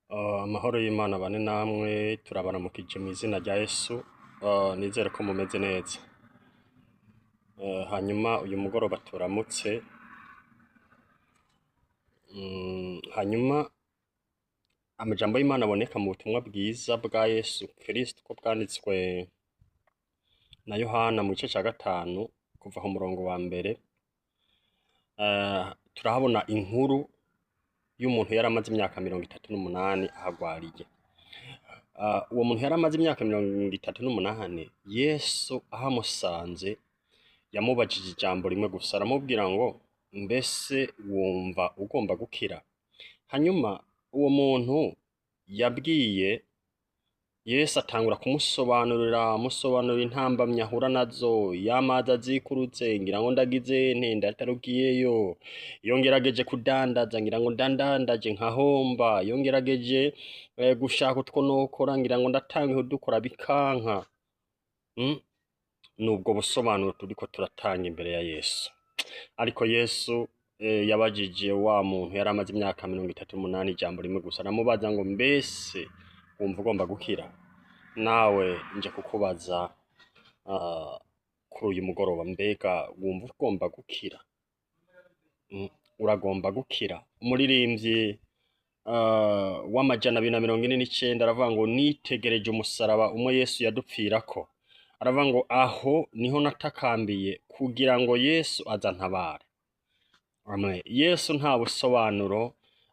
Amahoro y'Imana bane namwe turabaramukije mu izina rya Yesu. Nizere ko mumeze neza. Hanyuma uyu mugoroba turamutse. Hanyuma amajambo y'Imana aboneka mu butumwa bwiza bwa Yesu Kristo ko bwanditswe na Yohana mu gice ca 5 kuva ku murongo wa mbere. Turahabona inkuru y'umuntu yari amaze imyaka 38 ahagwariye. Uwo muntu yari amaze imyaka 38, Yesu ahamusanze yamubajije ijambo rimwe gusa, aramubwira ngo mbese wumva ugomba gukira? Hanyuma uwo muntu yabwiye Yesu atangura amusobanurira intambamyi ahura nazo, y'amazi azikurutse ngira ngo ndagize ndatarukiyeyo, iyo ngerageje kudandaza ngira ngo ndandandaje nkahomba, iyo ngerageje gushaka utwo nokora ngira ngo ndatange udukora bikanka. Nubwo busobanuro turiko turatanga imbere ya Yesu. Ariko Yesu yabajije wa muntu yari amaze imyaka 38 ijambo rimwe gusa, aramubaza ngo mbese wumva ugomba gukira? Nawe nje kukubaza kuri uyu mugoroba, mbega wumva ugomba gukira? Uragomba gukira? Umuririmbyi w'amajana 249 aravuga ngo nitegereje umusaraba umwe Yesu yadupfirako, aravuga ngo aho niho natakambiye kugira ngo Yesu azantabare. Amen. Yesu nta busobanuro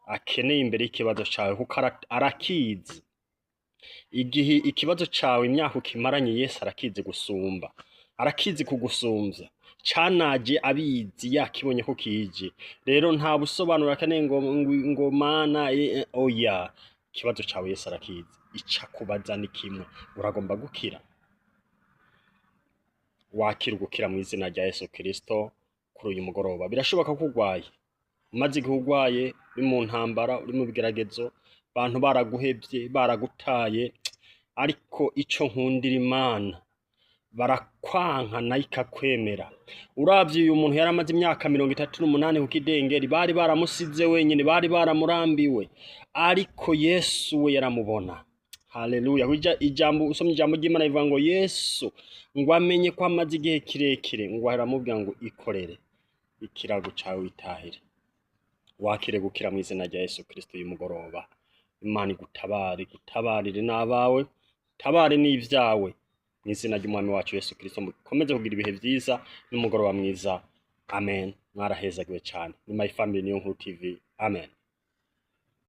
akeneye imbere y'ikibazo cawe kuko arakizi. Igihe ikibazo cawe imyaka ukimaranye, Yesu arakizi gusumba, arakizi kugusumvya, canaje abizi yakibonye ko kije. Rero nta busobanuro akeneye ngo mana oya, ikibazo cawe Yesu arakizi. Ica kubaza ni kimwe, uragomba gukira? Wakira gukira mu izina rya Yesu Kristo kuri uyu mugoroba. Birashoboka ko urwaye, umaze igihe urwaye, uri mu ntambara, uri mu bigeragezo, abantu baraguhevye, baragutaye, ariko ico nkundira Imana, barakwanka nayo ikakwemera. Uravye uyu muntu yari amaze imyaka 38 ku kidengeri, bari baramusize wenyine, bari baramurambiwe, ariko Yesu we yaramubona. Haleluya. Ijambo usomye ijambo ry'Imana rivuga ngo Yesu ngo amenye ko amaze igihe kirekire, ngo aramubwira ngo ikorere ikirago cawe witahire. Wakire gukira mu izina rya Yesu Kristo uyu mugoroba. Imana igutabarire n'abawe, tabare n'ivyawe mu izina ry'umwami wacu Yesu Kristo. Mukomeze kugira ibihe vyiza n'umugoroba mwiza. Amen. Mwarahezagiwe cyane. Ni My Family Niyonkuru TV. Amen.